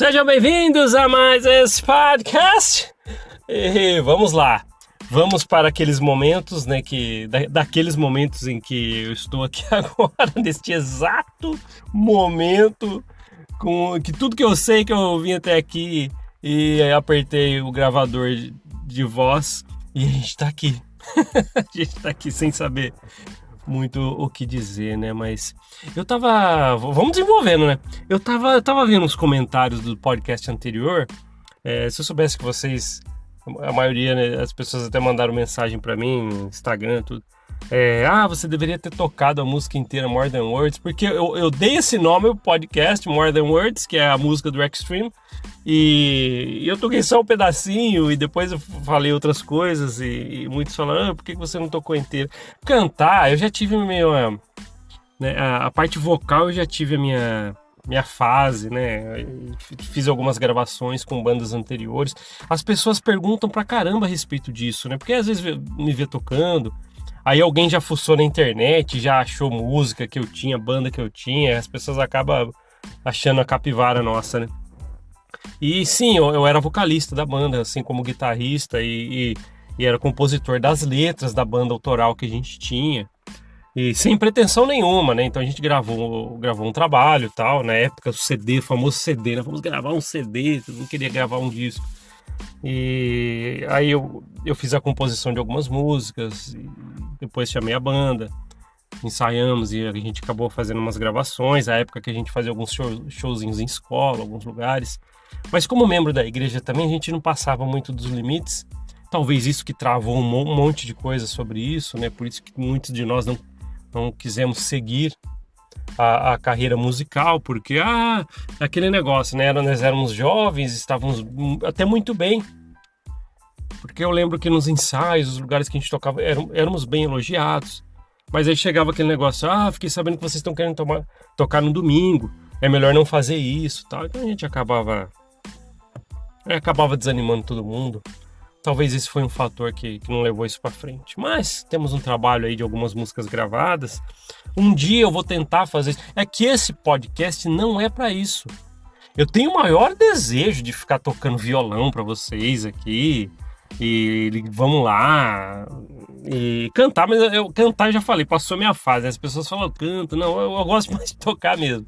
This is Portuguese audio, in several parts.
Sejam bem-vindos a mais esse podcast. E vamos lá. Vamos para aqueles momentos, né, daqueles momentos em que eu estou aqui agora, neste exato momento, com que tudo que eu sei que eu vim até aqui e apertei o gravador de voz e a gente tá aqui. A gente tá aqui sem saber muito o que dizer, né? Mas eu tava... Vamos desenvolvendo, né? Eu tava vendo os comentários do podcast anterior. Se eu soubesse que vocês... A maioria, né, as pessoas até mandaram mensagem pra mim no Instagram, tudo. Você deveria ter tocado a música inteira, More Than Words, porque eu dei esse nome ao podcast, More Than Words, que é a música do Extreme, e eu toquei só um pedacinho, e depois eu falei outras coisas, e muitos falaram, por que você não tocou inteira? Cantar, eu já tive meio... né, a parte vocal eu já tive a minha fase, né? Fiz algumas gravações com bandas anteriores. As pessoas perguntam pra caramba a respeito disso, né? Porque às vezes me vê tocando, aí alguém já fuçou na internet, já achou música que eu tinha, banda que eu tinha, as pessoas acabam achando a capivara nossa, né? E sim, eu era vocalista da banda, assim como guitarrista e era compositor das letras da banda autoral que a gente tinha. E sem pretensão nenhuma, né? Então a gente gravou um trabalho e tal, na época o CD, o famoso CD, né? Vamos gravar um CD, todo mundo queria gravar um disco. E aí eu fiz a composição de algumas músicas, e depois chamei a banda, ensaiamos e a gente acabou fazendo umas gravações, a época que a gente fazia alguns showzinhos em escola, alguns lugares. Mas como membro da igreja também, a gente não passava muito dos limites. Talvez isso que travou um monte de coisa sobre isso, né? Por isso que muitos de nós não quisemos seguir a carreira musical, porque aquele negócio, né? Nós éramos jovens, estávamos até muito bem, porque eu lembro que nos ensaios, os lugares que a gente tocava, éramos bem elogiados, mas aí chegava aquele negócio, fiquei sabendo que vocês estão querendo tocar no domingo, é melhor não fazer isso, tal. Então a gente acabava desanimando todo mundo. Talvez esse foi um fator que não levou isso para frente. Mas temos um trabalho aí de algumas músicas gravadas. Um dia eu vou tentar fazer isso. É que esse podcast não é para isso. Eu tenho o maior desejo de ficar tocando violão para vocês aqui. E vamos lá. E cantar, mas cantar eu já falei, passou minha fase. As pessoas falam, canto. Não, eu gosto mais de tocar mesmo.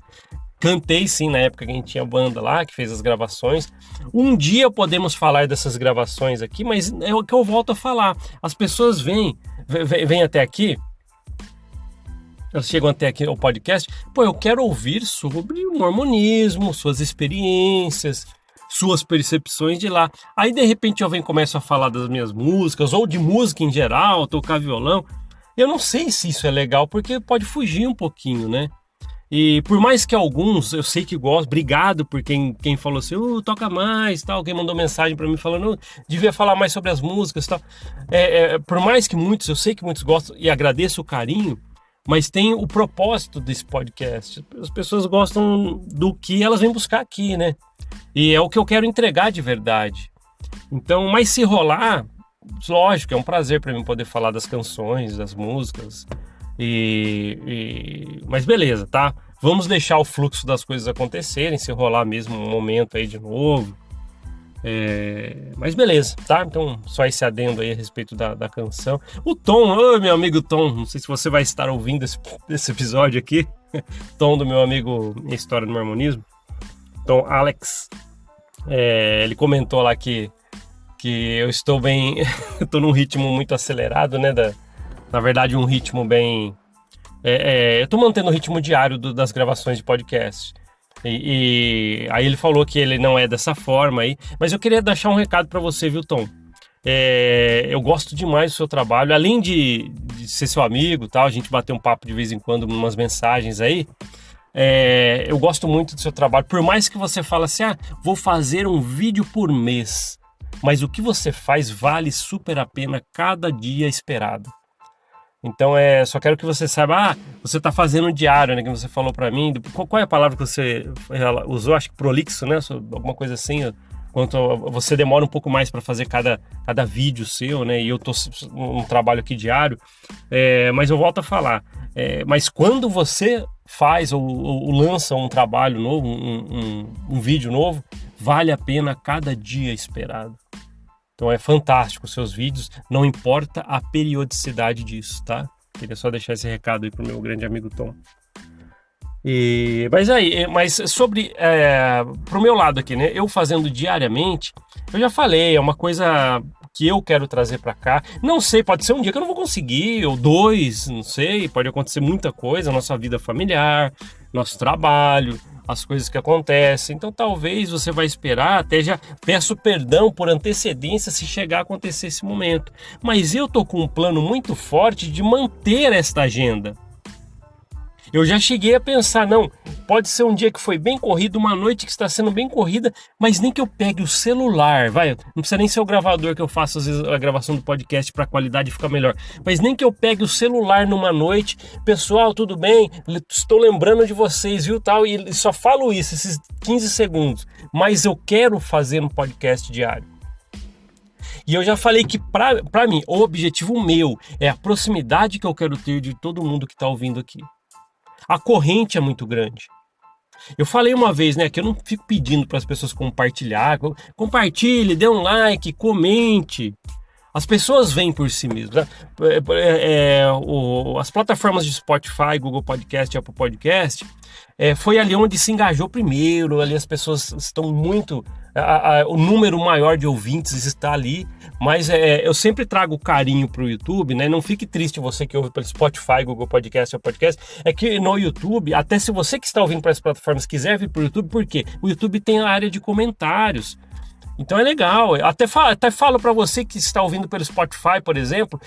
Cantei sim na época que a gente tinha banda lá, que fez as gravações. Um dia podemos falar dessas gravações aqui, mas é o que eu volto a falar. As pessoas vêm até aqui, elas chegam até aqui ao podcast, eu quero ouvir sobre o mormonismo, suas experiências, suas percepções de lá. Aí de repente eu começo a falar das minhas músicas, ou de música em geral, tocar violão. Eu não sei se isso é legal, porque pode fugir um pouquinho, né? E por mais que alguns, eu sei que gostam, obrigado por quem falou assim, toca mais, tal, quem mandou mensagem para mim falando, devia falar mais sobre as músicas, tal. Por mais que muitos, eu sei que muitos gostam e agradeço o carinho, mas tem o propósito desse podcast. As pessoas gostam do que elas vêm buscar aqui, né? E é o que eu quero entregar de verdade. Então, mas se rolar, lógico, é um prazer para mim poder falar das canções, das músicas. Mas beleza, tá? Vamos deixar o fluxo das coisas acontecerem, se rolar mesmo um momento aí de novo. Mas beleza, tá? Então só esse adendo aí a respeito da canção. O Tom, meu amigo Tom, não sei se você vai estar ouvindo esse episódio aqui. Tom, do meu amigo História do Mormonismo, Tom Alex, ele comentou lá que eu estou bem, eu tô num ritmo muito acelerado, né? Na verdade, um ritmo bem... eu tô mantendo o ritmo diário das gravações de podcast. E aí ele falou que ele não é dessa forma aí. Mas eu queria deixar um recado para você, viu, Tom? Eu gosto demais do seu trabalho. Além de ser seu amigo, tal, a gente bater um papo de vez em quando, umas mensagens aí. Eu gosto muito do seu trabalho. Por mais que você fale assim, vou fazer um vídeo por mês. Mas o que você faz vale super a pena cada dia esperado. Então, só quero que você saiba, você está fazendo um diário, né, que você falou para mim. Qual é a palavra que você usou? Acho que prolixo, né? Alguma coisa assim. Quanto você demora um pouco mais para fazer cada vídeo seu, né? E eu tô um trabalho aqui diário. Mas eu volto a falar. Mas quando você faz ou lança um trabalho novo, um vídeo novo, vale a pena cada dia esperado. Então é fantástico os seus vídeos, não importa a periodicidade disso, tá? Queria só deixar esse recado aí pro meu grande amigo Tom. Mas sobre, pro meu lado aqui, né? Eu fazendo diariamente, eu já falei, é uma coisa que eu quero trazer para cá. Não sei, pode ser um dia que eu não vou conseguir, ou 2, não sei, pode acontecer muita coisa, nossa vida familiar, nosso trabalho, as coisas que acontecem. Então talvez você vai esperar, até já peço perdão por antecedência se chegar a acontecer esse momento. Mas eu tô com um plano muito forte de manter esta agenda. Eu já cheguei a pensar, não, pode ser um dia que foi bem corrido, uma noite que está sendo bem corrida, mas nem que eu pegue o celular, não precisa nem ser o gravador que eu faço às vezes a gravação do podcast para a qualidade ficar melhor, mas nem que eu pegue o celular numa noite, pessoal, tudo bem? Estou lembrando de vocês, viu, tal, e só falo isso, esses 15 segundos, mas eu quero fazer um podcast diário. E eu já falei que para mim, o objetivo meu é a proximidade que eu quero ter de todo mundo que está ouvindo aqui. A corrente é muito grande. Eu falei uma vez, né, que eu não fico pedindo para as pessoas compartilhar. Compartilhe, dê um like, comente. As pessoas vêm por si mesmas. Né? As plataformas de Spotify, Google Podcast, Apple Podcast, foi ali onde se engajou primeiro. Ali as pessoas estão muito... o número maior de ouvintes está ali. Mas eu sempre trago carinho para o YouTube, né? Não fique triste você que ouve pelo Spotify, Google Podcast, Apple Podcast. É que no YouTube, até se você que está ouvindo para as plataformas quiser vir para o YouTube, por quê? O YouTube tem a área de comentários. Então é legal, até falo para você que está ouvindo pelo Spotify, por exemplo,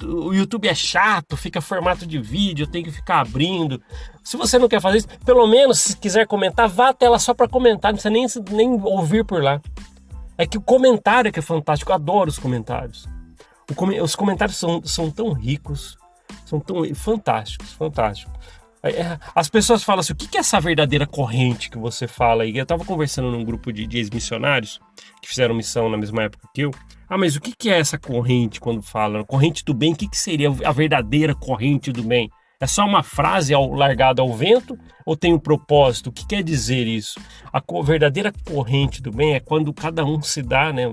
o YouTube é chato, fica formato de vídeo, eu tenho que ficar abrindo. Se você não quer fazer isso, pelo menos se quiser comentar, vá até lá só para comentar, não precisa nem ouvir por lá. É que o comentário é que é fantástico, eu adoro os comentários. Os comentários são tão ricos, são tão fantásticos. As pessoas falam assim, o que é essa verdadeira corrente que você fala aí? Eu estava conversando num grupo de ex-missionários que fizeram missão na mesma época que eu. Mas o que é essa corrente quando fala? Corrente do bem, o que seria a verdadeira corrente do bem? É só uma frase largada ao vento ou tem um propósito? O que quer dizer isso? A verdadeira corrente do bem é quando cada um se dá, né,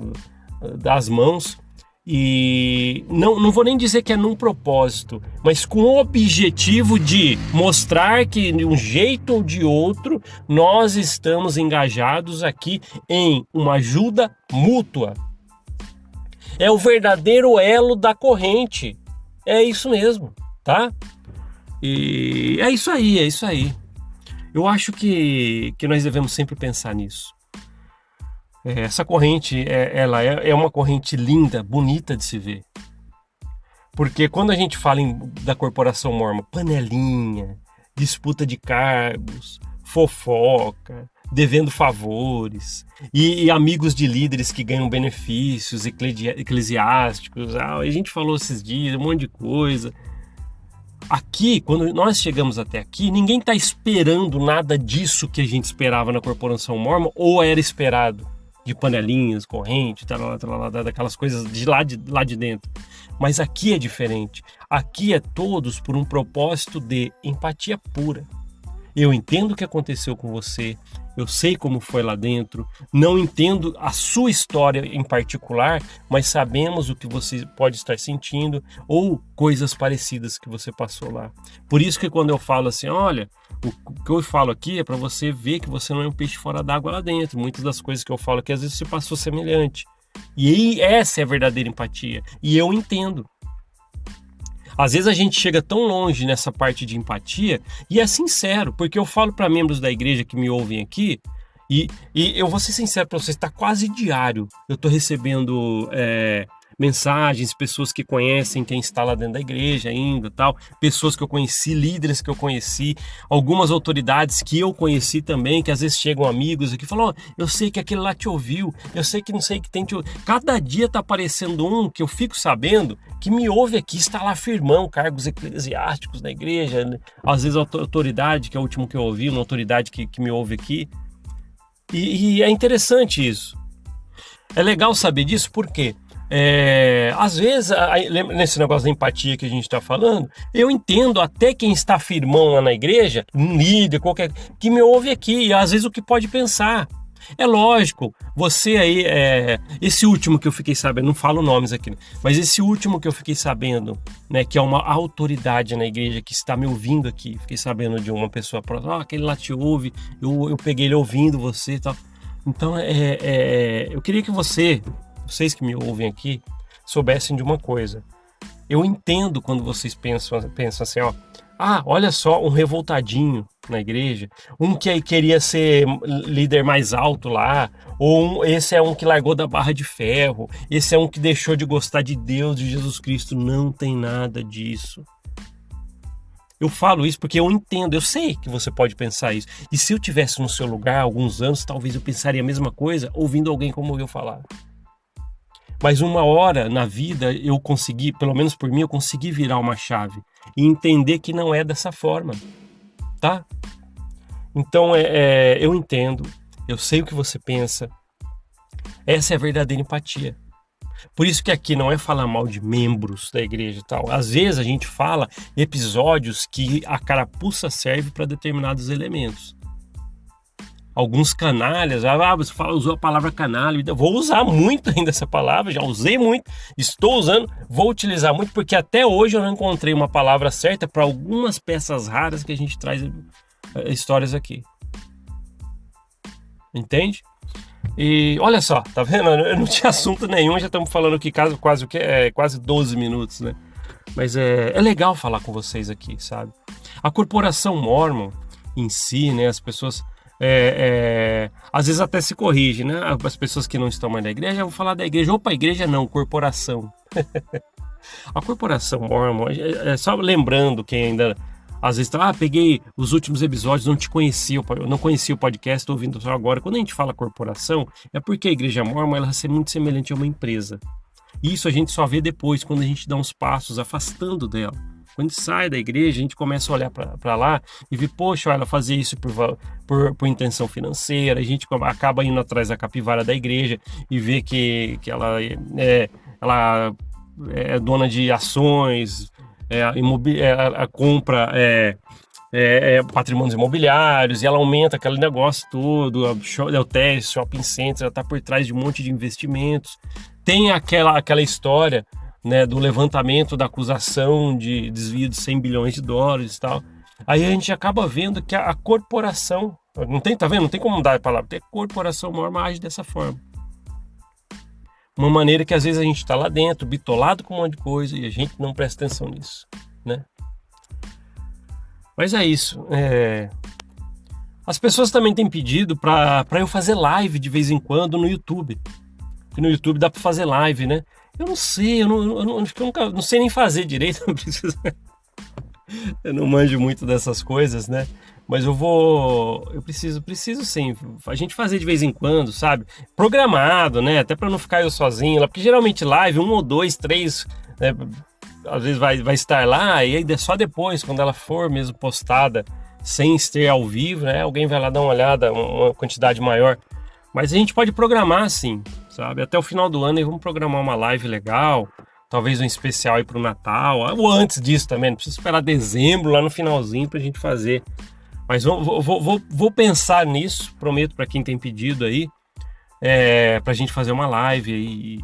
das mãos. E não vou nem dizer que é num propósito, mas com o objetivo de mostrar que de um jeito ou de outro nós estamos engajados aqui em uma ajuda mútua. É o verdadeiro elo da corrente. É isso mesmo, tá? E é isso aí. Eu acho que nós devemos sempre pensar nisso. Essa corrente, ela é uma corrente linda, bonita de se ver. Porque quando a gente fala da corporação Mormon, panelinha, disputa de cargos, fofoca, devendo favores, e amigos de líderes que ganham benefícios eclesiásticos, a gente falou esses dias, um monte de coisa. Aqui, quando nós chegamos até aqui, ninguém está esperando nada disso que a gente esperava na corporação Mormon, ou era esperado. De panelinhas, corrente, daquelas coisas de lá de dentro. Mas aqui é diferente. Aqui é todos por um propósito de empatia pura. Eu entendo o que aconteceu com você, eu sei como foi lá dentro, não entendo a sua história em particular, mas sabemos o que você pode estar sentindo ou coisas parecidas que você passou lá. Por isso que quando eu falo assim, olha, o que eu falo aqui é para você ver que você não é um peixe fora d'água lá dentro. Muitas das coisas que eu falo aqui, às vezes você passou semelhante. E aí, essa é a verdadeira empatia. E eu entendo. Às vezes a gente chega tão longe nessa parte de empatia e é sincero, porque eu falo para membros da igreja que me ouvem aqui e eu vou ser sincero para vocês, está quase diário. Eu estou recebendo mensagens, pessoas que conhecem quem está lá dentro da igreja ainda, tal, pessoas que eu conheci, líderes que eu conheci, algumas autoridades que eu conheci também, que às vezes chegam amigos aqui e falam, eu sei que aquele lá te ouviu, eu sei que não sei que tem te ouvido. Cada dia tá aparecendo um que eu fico sabendo que me ouve aqui, está lá firmão, cargos eclesiásticos na igreja, né? Às vezes a autoridade, que é o último que eu ouvi, uma autoridade que me ouve aqui. E é interessante isso. É legal saber disso, por quê? Às vezes, nesse negócio da empatia que a gente está falando, eu entendo até quem está firmão lá na igreja, um líder, qualquer, que me ouve aqui, e às vezes o que pode pensar. É lógico, você aí, esse último que eu fiquei sabendo, não falo nomes aqui, mas esse último que eu fiquei sabendo, né, que é uma autoridade na igreja que está me ouvindo aqui, fiquei sabendo de uma pessoa próxima, aquele lá te ouve, eu peguei ele ouvindo você e tal. Então, eu queria que vocês que me ouvem aqui, soubessem de uma coisa. Eu entendo quando vocês pensam assim, ó, olha só, um revoltadinho na igreja, um que queria ser líder mais alto lá, ou esse é um que largou da barra de ferro, esse é um que deixou de gostar de Deus, de Jesus Cristo. Não tem nada disso. Eu falo isso porque eu entendo, eu sei que você pode pensar isso. E se eu tivesse no seu lugar há alguns anos, talvez eu pensaria a mesma coisa, ouvindo alguém como eu falar. Mas uma hora na vida eu consegui, pelo menos por mim, eu consegui virar uma chave e entender que não é dessa forma, tá? Então eu entendo, eu sei o que você pensa. Essa é a verdadeira empatia. Por isso que aqui não é falar mal de membros da igreja e tal. Às vezes a gente fala episódios que a carapuça serve para determinados elementos. Alguns canalhas, você usou a palavra canalha, vou usar muito ainda essa palavra, já usei muito, estou usando, vou utilizar muito, porque até hoje eu não encontrei uma palavra certa para algumas peças raras que a gente traz histórias aqui. Entende? E olha só, tá vendo? Eu não tinha assunto nenhum, já estamos falando aqui quase 12 minutos, né? Mas é legal falar com vocês aqui, sabe? A corporação Mormon em si, né? As pessoas às vezes até se corrige, né? As pessoas que não estão mais na igreja vão falar da igreja. Opa, igreja não, corporação. A corporação Mormon, só lembrando quem ainda às vezes peguei os últimos episódios, não conhecia o podcast, estou ouvindo só agora. Quando a gente fala corporação, é porque a igreja Mormon ela é muito semelhante a uma empresa. Isso a gente só vê depois, quando a gente dá uns passos afastando dela. Quando a gente sai da igreja, a gente começa a olhar para lá e ver, poxa, ela fazia isso por intenção financeira. A gente acaba indo atrás da capivara da igreja e vê que ela é dona de ações, ela compra patrimônios imobiliários e ela aumenta aquele negócio todo, hotéis, shopping centers, ela está por trás de um monte de investimentos. Tem aquela história, né, do levantamento da acusação de desvio de 100 bilhões de dólares e tal. Aí a gente acaba vendo que a corporação, tá vendo? Não tem como mudar a palavra, a corporação Mormon age dessa forma. Uma maneira que às vezes a gente está lá dentro, bitolado com um monte de coisa e a gente não presta atenção nisso, né? Mas é isso. As pessoas também têm pedido para eu fazer live de vez em quando no YouTube. Porque no YouTube dá para fazer live, né? Eu não sei, eu nunca, não sei nem fazer direito, eu não manjo muito dessas coisas, né? Mas eu preciso sim, a gente fazer de vez em quando, sabe? Programado, né? Até para não ficar eu sozinho lá, porque geralmente live, 1 ou 2, 3, né? Às vezes vai estar lá e aí só depois, quando ela for mesmo postada, sem estar ao vivo, né? Alguém vai lá dar uma olhada, uma quantidade maior. Mas a gente pode programar sim, sabe? Até o final do ano aí vamos programar uma live legal, talvez um especial aí pro Natal, ou antes disso também, não precisa esperar dezembro, lá no finalzinho pra gente fazer. Mas vou pensar nisso, prometo para quem tem pedido aí, pra gente fazer uma live aí,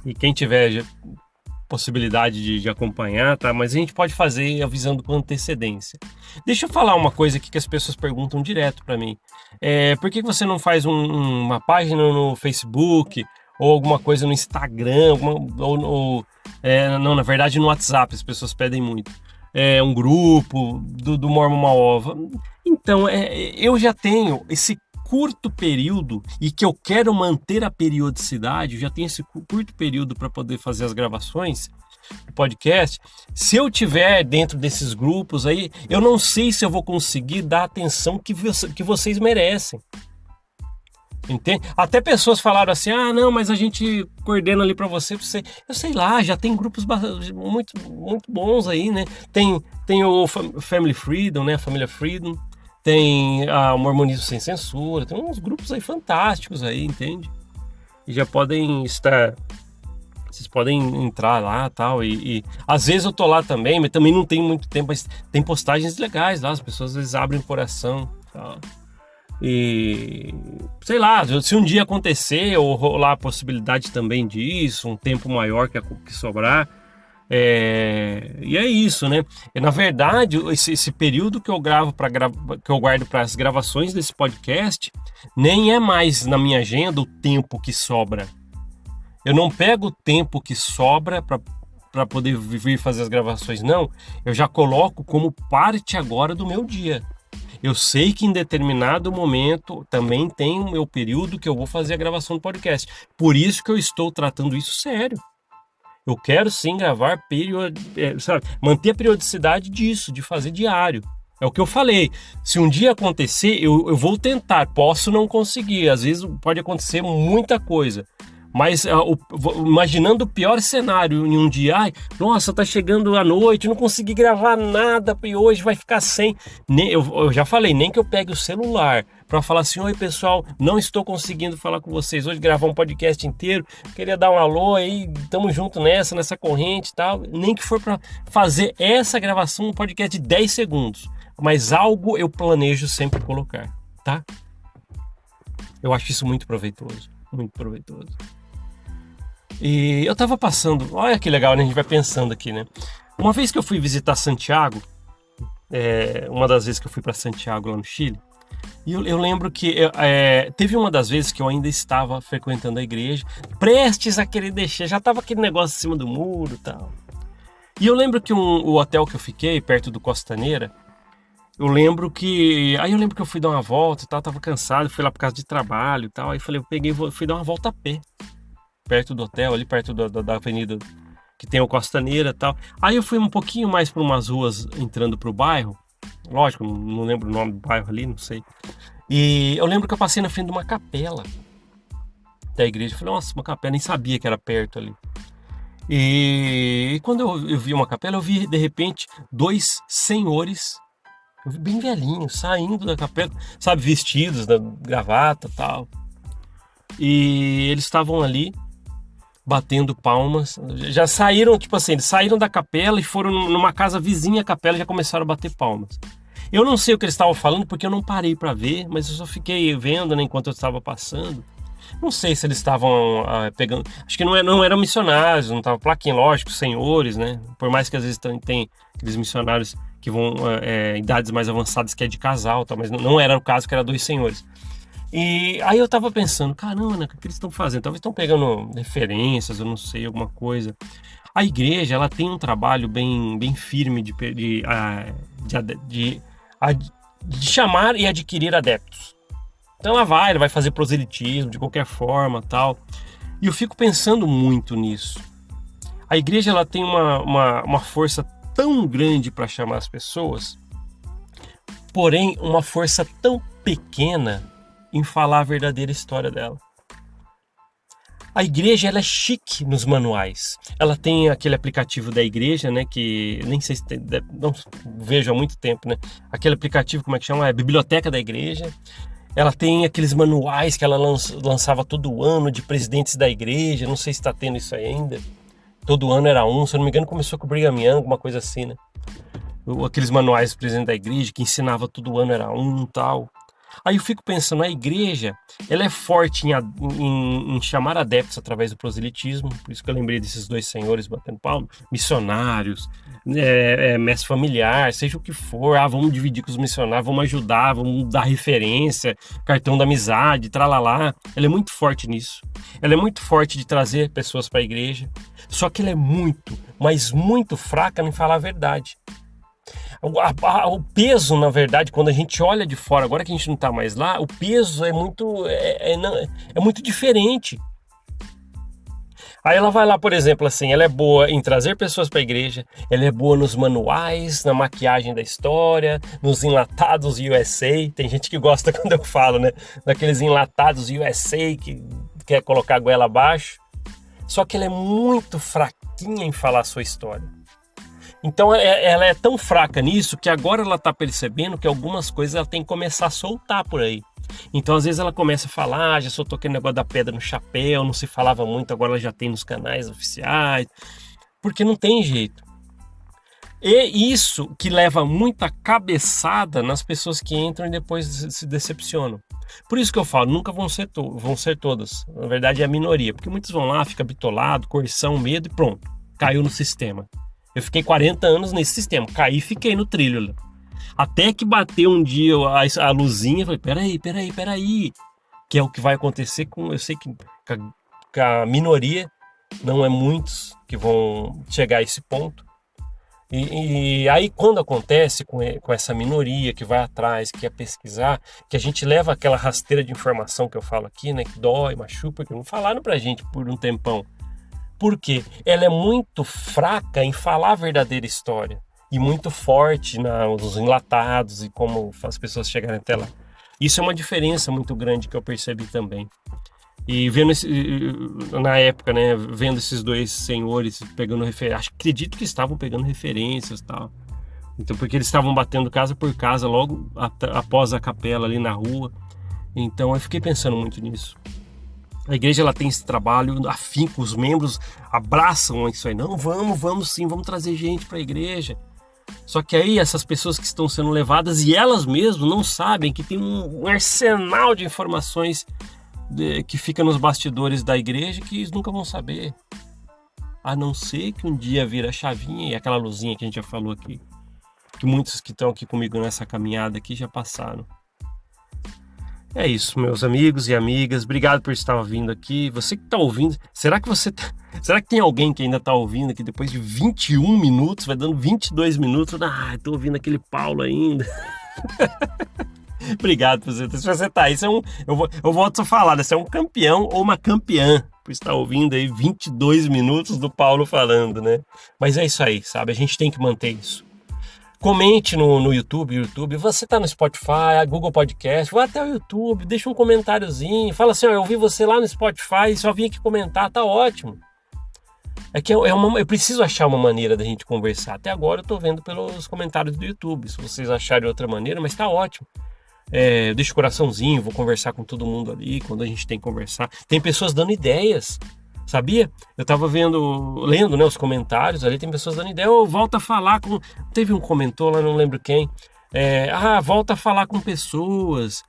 e quem tiver possibilidade de acompanhar, tá? Mas a gente pode fazer avisando com antecedência. Deixa eu falar uma coisa aqui que as pessoas perguntam direto para mim. Por que você não faz uma página no Facebook ou alguma coisa no Instagram, não, na verdade no WhatsApp, as pessoas pedem muito. Um grupo do Mormon Uma Ova. Então, eu já tenho esse curto período e que eu quero manter a periodicidade, eu já tenho esse curto período para poder fazer as gravações do podcast. Se eu tiver dentro desses grupos aí, eu não sei se eu vou conseguir dar a atenção que vocês merecem. Entende? Até pessoas falaram assim, não, mas a gente coordena ali para você. Eu sei lá, já tem grupos muito, muito bons aí, né? Tem o Family Freedom, né? A Família Freedom. Tem o Mormonismo Sem Censura, tem uns grupos aí fantásticos aí, entende? E já podem estar, vocês podem entrar lá tal, e às vezes eu tô lá também, mas também não tem muito tempo, mas tem postagens legais lá, as pessoas às vezes abrem o coração tal. E sei lá, se um dia acontecer ou rolar a possibilidade também disso, um tempo maior que sobrar, e é isso, né? Na verdade, esse período que eu que eu guardo para as gravações desse podcast, nem é mais na minha agenda o tempo que sobra. Eu não pego o tempo que sobra para poder vir fazer as gravações, não. Eu já coloco como parte agora do meu dia. Eu sei que em determinado momento também tem o meu período que eu vou fazer a gravação do podcast. Por isso que eu estou tratando isso sério. Eu quero sim gravar, manter a periodicidade disso, de fazer diário. É o que eu falei. Se um dia acontecer, eu vou tentar. Posso não conseguir. Às vezes pode acontecer muita coisa. Mas imaginando o pior cenário em um dia, nossa, tá chegando a noite, não consegui gravar nada e hoje vai ficar sem. Eu já falei, nem que eu pegue o celular para falar assim, oi pessoal, não estou conseguindo falar com vocês hoje, gravar um podcast inteiro, queria dar um alô aí, tamo junto nessa corrente e tal, nem que for para fazer essa gravação, um podcast de 10 segundos, mas algo eu planejo sempre colocar, tá? Eu acho isso muito proveitoso, muito proveitoso. E eu tava passando, olha que legal, né? A gente vai pensando aqui, né? Uma vez que eu fui visitar Santiago, uma das vezes que eu fui para Santiago lá no Chile, e eu lembro que teve uma das vezes que eu ainda estava frequentando a igreja, prestes a querer deixar, já tava aquele negócio em cima do muro e tal. E eu lembro que o hotel que eu fiquei, perto do Costaneira, eu lembro que eu fui dar uma volta e tal, tava cansado, fui lá por causa de trabalho e tal, aí falei, fui dar uma volta a pé. Perto do hotel, ali perto da avenida que tem o Costaneira e tal. Aí eu fui um pouquinho mais para umas ruas entrando pro bairro. Lógico, não lembro o nome do bairro ali, não sei. E eu lembro que eu passei na frente de uma capela da igreja. Eu falei, nossa, uma capela, nem sabia que era perto ali. E quando eu vi uma capela, eu vi de repente 2 senhores, bem velhinhos, saindo da capela, sabe, vestidos, da gravata e tal. E eles estavam ali batendo palmas, já saíram, tipo assim, eles saíram da capela e foram numa casa vizinha à capela e já começaram a bater palmas. Eu não sei o que eles estavam falando porque eu não parei para ver, mas eu só fiquei vendo, né, enquanto eu estava passando. Não sei se eles estavam pegando, acho que não eram missionários, não tava plaquinha, lógico, senhores, né, por mais que às vezes tem aqueles missionários que vão em idades mais avançadas que é de casal, tá, mas não era o caso, que era 2 senhores. E aí eu tava pensando, caramba, né, o que eles estão fazendo? Talvez estão pegando referências, eu não sei, alguma coisa. A igreja, ela tem um trabalho bem firme de chamar e adquirir adeptos. Então ela vai fazer proselitismo de qualquer forma, tal. E eu fico pensando muito nisso. A igreja, ela tem uma força tão grande para chamar as pessoas, porém uma força tão pequena em falar a verdadeira história dela. A igreja, ela é chique nos manuais. Ela tem aquele aplicativo da igreja, né, que nem sei se não vejo há muito tempo, né? Aquele aplicativo, como é que chama? É a Biblioteca da Igreja. Ela tem aqueles manuais que ela lançava todo ano de presidentes da igreja. Não sei se está tendo isso aí ainda. Todo ano era um, se eu não me engano, começou com o Brigham Young, alguma coisa assim, né? Aqueles manuais do presidente da igreja que ensinava todo ano era um, tal. Aí eu fico pensando, a igreja, ela é forte em chamar adeptos através do proselitismo, por isso que eu lembrei desses 2 senhores batendo palma, missionários, mestre familiar, seja o que for, vamos dividir com os missionários, vamos ajudar, vamos dar referência, cartão da amizade, tralalá. Ela é muito forte nisso, ela é muito forte de trazer pessoas para a igreja, só que ela é muito, mas muito fraca em falar a verdade. O peso, na verdade, quando a gente olha de fora, agora que a gente não está mais lá, o peso é muito diferente. Aí ela vai lá, por exemplo, assim, ela é boa em trazer pessoas para a igreja, ela é boa nos manuais, na maquiagem da história, nos enlatados USA. Tem gente que gosta quando eu falo, né, daqueles enlatados USA que quer colocar a goela abaixo. Só que ela é muito fraquinha em falar a sua história. Então ela é tão fraca nisso que agora ela está percebendo que algumas coisas ela tem que começar a soltar por aí. Então às vezes ela começa a falar, já soltou aquele negócio da pedra no chapéu, não se falava muito, agora ela já tem nos canais oficiais, porque não tem jeito. E isso que leva muita cabeçada nas pessoas que entram e depois se decepcionam. Por isso que eu falo, nunca vão ser todas. Na verdade é a minoria, porque muitos vão lá, fica bitolado, coerção, medo e pronto, caiu no sistema. Eu fiquei 40 anos nesse sistema, caí e fiquei no trilho. Até que bateu um dia a luzinha, falei, peraí, que é o que vai acontecer eu sei que a minoria, não é muitos que vão chegar a esse ponto. E aí quando acontece com essa minoria que vai atrás, que quer pesquisar, que a gente leva aquela rasteira de informação que eu falo aqui, né, que dói, machuca, porque não falaram pra gente por um tempão. Por quê? Ela é muito fraca em falar a verdadeira história e muito forte nos enlatados e como as pessoas chegarem até lá. Isso é uma diferença muito grande que eu percebi também. E vendo na época, né, vendo esses dois senhores pegando referências, acredito que estavam pegando referências e tal. Então, porque eles estavam batendo casa por casa logo após a capela ali na rua. Então eu fiquei pensando muito nisso. A igreja ela tem esse trabalho afinco, os membros abraçam isso aí. Não, vamos sim, vamos trazer gente para a igreja. Só que aí essas pessoas que estão sendo levadas e elas mesmas não sabem que tem um arsenal de informações que fica nos bastidores da igreja que eles nunca vão saber. A não ser que um dia vira a chavinha e aquela luzinha que a gente já falou aqui. Que muitos que estão aqui comigo nessa caminhada aqui já passaram. É isso, meus amigos e amigas. Obrigado por estar ouvindo aqui. Você que está ouvindo, será que tem alguém que ainda está ouvindo aqui depois de 21 minutos, vai dando 22 minutos? Estou ouvindo aquele Paulo ainda. Obrigado por você. Se você tá aí, eu volto a falar, você é um campeão ou uma campeã por estar ouvindo aí 22 minutos do Paulo falando, né? Mas é isso aí, sabe? A gente tem que manter isso. Comente no YouTube. Você tá no Spotify, Google Podcast, vai até o YouTube, deixa um comentáriozinho, fala assim, eu ouvi você lá no Spotify, só vim aqui comentar, tá ótimo. É que eu preciso achar uma maneira da gente conversar. Até agora eu tô vendo pelos comentários do YouTube, se vocês acharem outra maneira, mas tá ótimo. Eu deixo o coraçãozinho, vou conversar com todo mundo ali, quando a gente tem que conversar. Tem pessoas dando ideias, sabia? Eu tava lendo, né, os comentários ali, tem pessoas dando ideia, volta a falar com... Teve um comentou lá, não lembro quem, volta a falar com pessoas,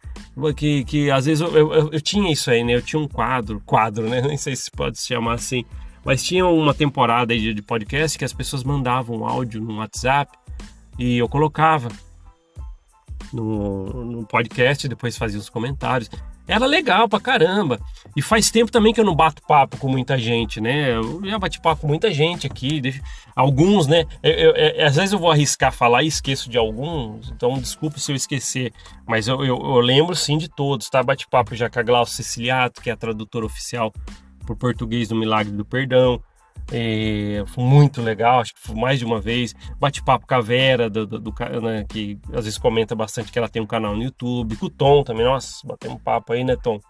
que às vezes eu tinha isso aí, né, eu tinha um quadro, né, nem sei se pode se chamar assim, mas tinha uma temporada aí de podcast que as pessoas mandavam um áudio no WhatsApp e eu colocava no podcast, depois fazia os comentários. Era legal pra caramba. E faz tempo também que eu não bato papo com muita gente, né? Eu já bati papo com muita gente aqui. Alguns, né? Às vezes eu vou arriscar falar e esqueço de alguns. Então, desculpe se eu esquecer. Mas eu lembro sim de todos, tá? Bate papo já com a Glaucia Siciliato, que é a tradutora oficial por português do Milagre do Perdão. Foi muito legal, acho que foi mais de uma vez. Bate-papo com a Vera, né, que às vezes comenta bastante que ela tem um canal no YouTube. Com o Tom também, nossa, batemos um papo aí, né, Tom?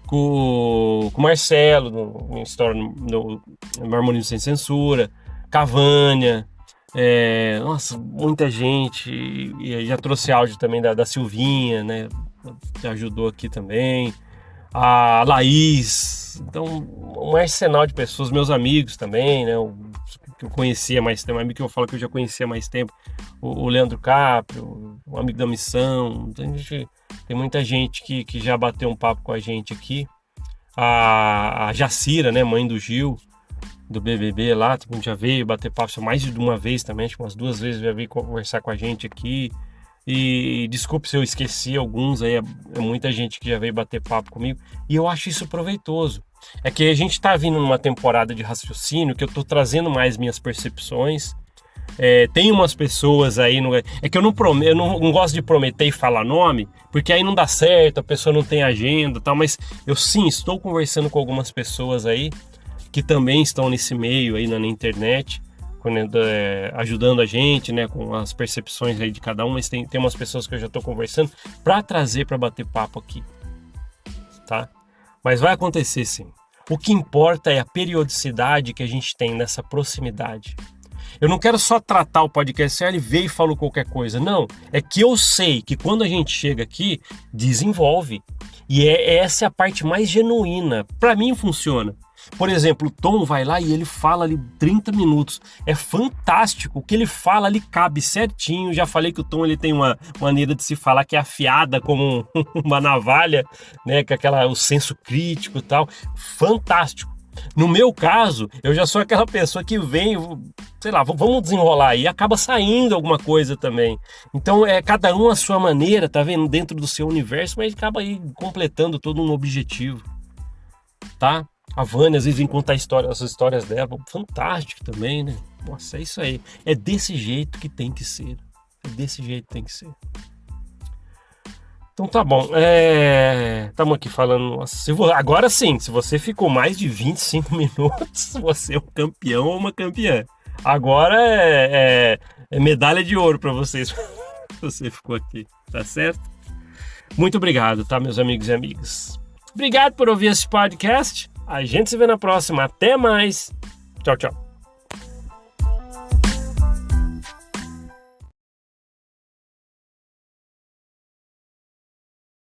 Com o Marcelo, no Harmonismo Sem Censura. Cavânia, nossa, muita gente. E já trouxe áudio também da Silvinha, né, que ajudou aqui também. A Laís. Então, um arsenal de pessoas, meus amigos também, né? Que eu conhecia mais tempo, amigo que eu falo que eu já conhecia mais tempo, o Leandro Caprio, o amigo da missão. Então, tem muita gente que já bateu um papo com a gente aqui. A Jacira, né? Mãe do Gil, do BBB lá, todo mundo já veio bater papo mais de uma vez também, acho que umas 2 vezes já veio conversar com a gente aqui. E desculpe se eu esqueci alguns aí, é muita gente que já veio bater papo comigo e eu acho isso proveitoso. É que a gente tá vindo numa temporada de raciocínio que eu tô trazendo mais minhas percepções. Tem umas pessoas aí, é que eu não gosto de prometer e falar nome, porque aí não dá certo, a pessoa não tem agenda e tal, mas eu sim estou conversando com algumas pessoas aí que também estão nesse meio aí na internet, ajudando a gente, né, com as percepções aí de cada um, mas tem umas pessoas que eu já estou conversando para trazer para bater papo aqui, tá? Mas vai acontecer sim. O que importa é a periodicidade que a gente tem nessa proximidade. Eu não quero só tratar o podcast, ele veio e falou qualquer coisa, não. É que eu sei que quando a gente chega aqui, desenvolve. E essa é a parte mais genuína. Para mim funciona. Por exemplo, o Tom vai lá e ele fala ali 30 minutos. É fantástico. O que ele fala ali cabe certinho. Já falei que o Tom ele tem uma maneira de se falar que é afiada como uma navalha, né? Com o senso crítico e tal. Fantástico. No meu caso, eu já sou aquela pessoa que vem, sei lá, vamos desenrolar aí, acaba saindo alguma coisa também. Então é cada um a sua maneira, tá vendo? Dentro do seu universo, mas acaba aí completando todo um objetivo, tá? A Vânia às vezes vem contar as histórias dela, fantástico também, né? Nossa, é isso aí. É desse jeito que tem que ser. É desse jeito que tem que ser. Então tá bom, estamos aqui falando, nossa, agora sim, se você ficou mais de 25 minutos, você é um campeão ou uma campeã. Agora é medalha de ouro para vocês, se você ficou aqui, tá certo? Muito obrigado, tá, meus amigos e amigas? Obrigado por ouvir esse podcast, a gente se vê na próxima, até mais, tchau, tchau.